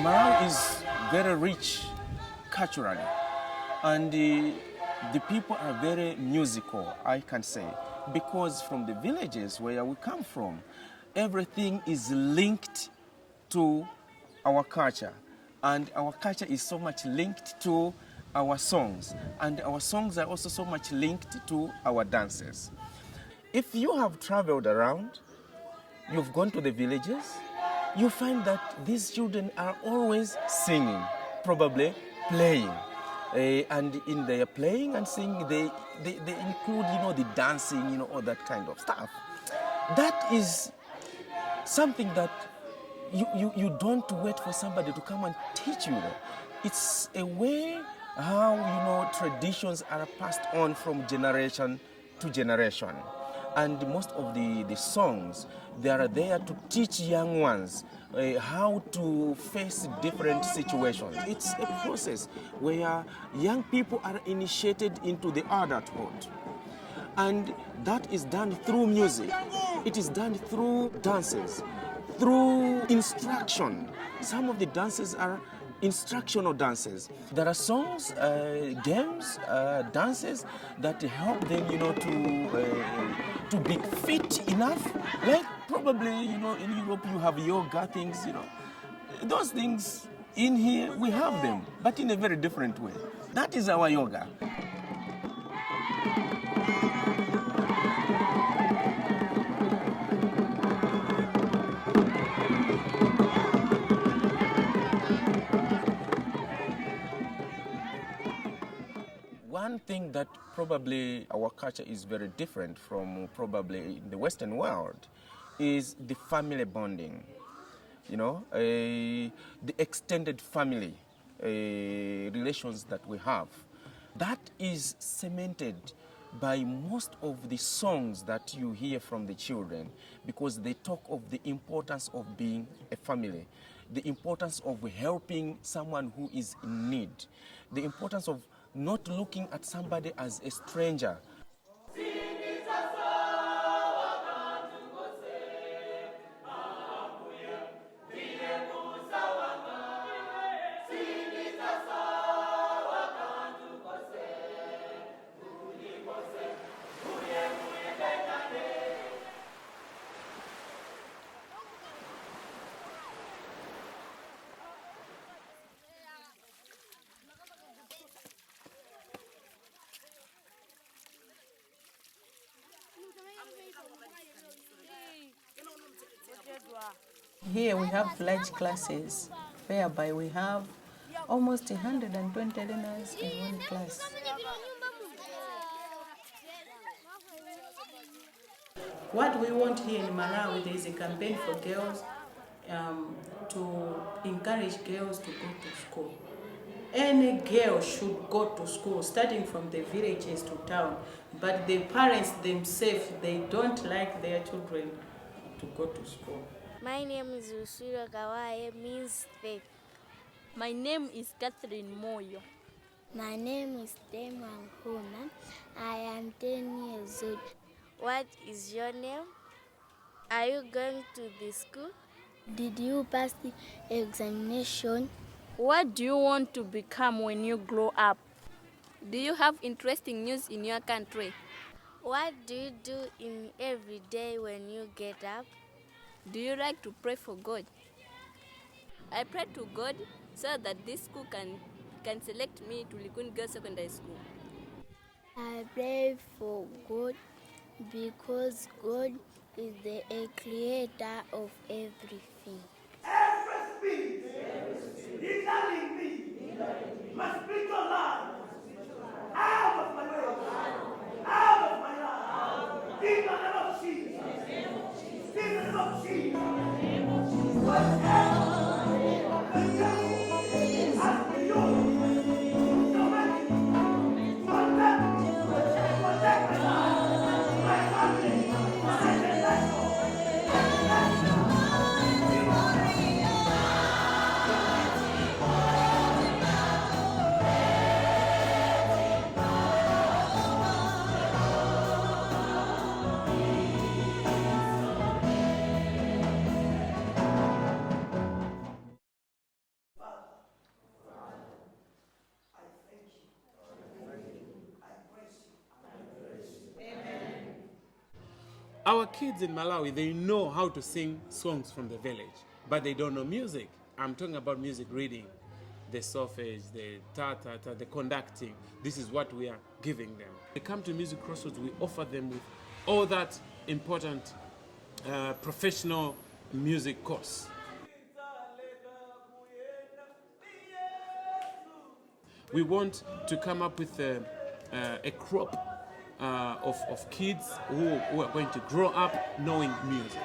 Malawi is very rich culturally, and the people are very musical, I can say, because from the villages where we come from, everything is linked to our culture, and our culture is so much linked to our songs, and our songs are also so much linked to our dances. If you have traveled around, you've gone to the villages, you find that these children are always singing, probably playing. And in their playing and singing, they include, the dancing, all that kind of stuff. That is something that you don't wait for somebody to come and teach you. It's a way how, traditions are passed on from generation to generation. And most of the songs, they are there to teach young ones how to face different situations. It's a process where young people are initiated into the adulthood. And that is done through music. It is done through dances, through instruction. Some of the dances are instructional dances. There are songs, games, dances that help them, to be fit enough. Like probably, in Europe you have yoga things, Those things in here we have them, but in a very different way. That is our yoga. One thing that probably our culture is very different from probably in the Western world is the family bonding. The extended family relations that we have. That is cemented by most of the songs that you hear from the children, because they talk of the importance of being a family, the importance of helping someone who is in need, the importance of not looking at somebody as a stranger. Here we have large classes, whereby we have almost 120 learners in one class. What we want here in Malawi, there is a campaign for girls to encourage girls to go to school. Any girl should go to school, starting from the villages to town, but the parents themselves, they don't like their children to go to school. My name is Usura Kawaye, means faith. My name is Catherine Moyo. My name is Dema Huna. I am 10 years old. What is your name? Are you going to the school? Did you pass the examination? What do you want to become when you grow up? Do you have interesting news in your country? What do you do in every day when you get up? Do you like to pray for God? I pray to God so that this school can select me to Likun Girls Secondary School. I pray for God because God is the creator of everything. Every spirit hindering me must be alive. Out of my way. Out of my life. In the name of Jesus. In the name of Jesus. Whatever the devil has been used to make protect my life, my family, my generation. Our kids in Malawi, they know how to sing songs from the village, but they don't know music. I'm talking about music reading, the solfege, the ta-ta-ta, the conducting. This is what we are giving them. They come to Music Crossroads, we offer them with all that important professional music course. We want to come up with a crop of kids who are going to grow up knowing music.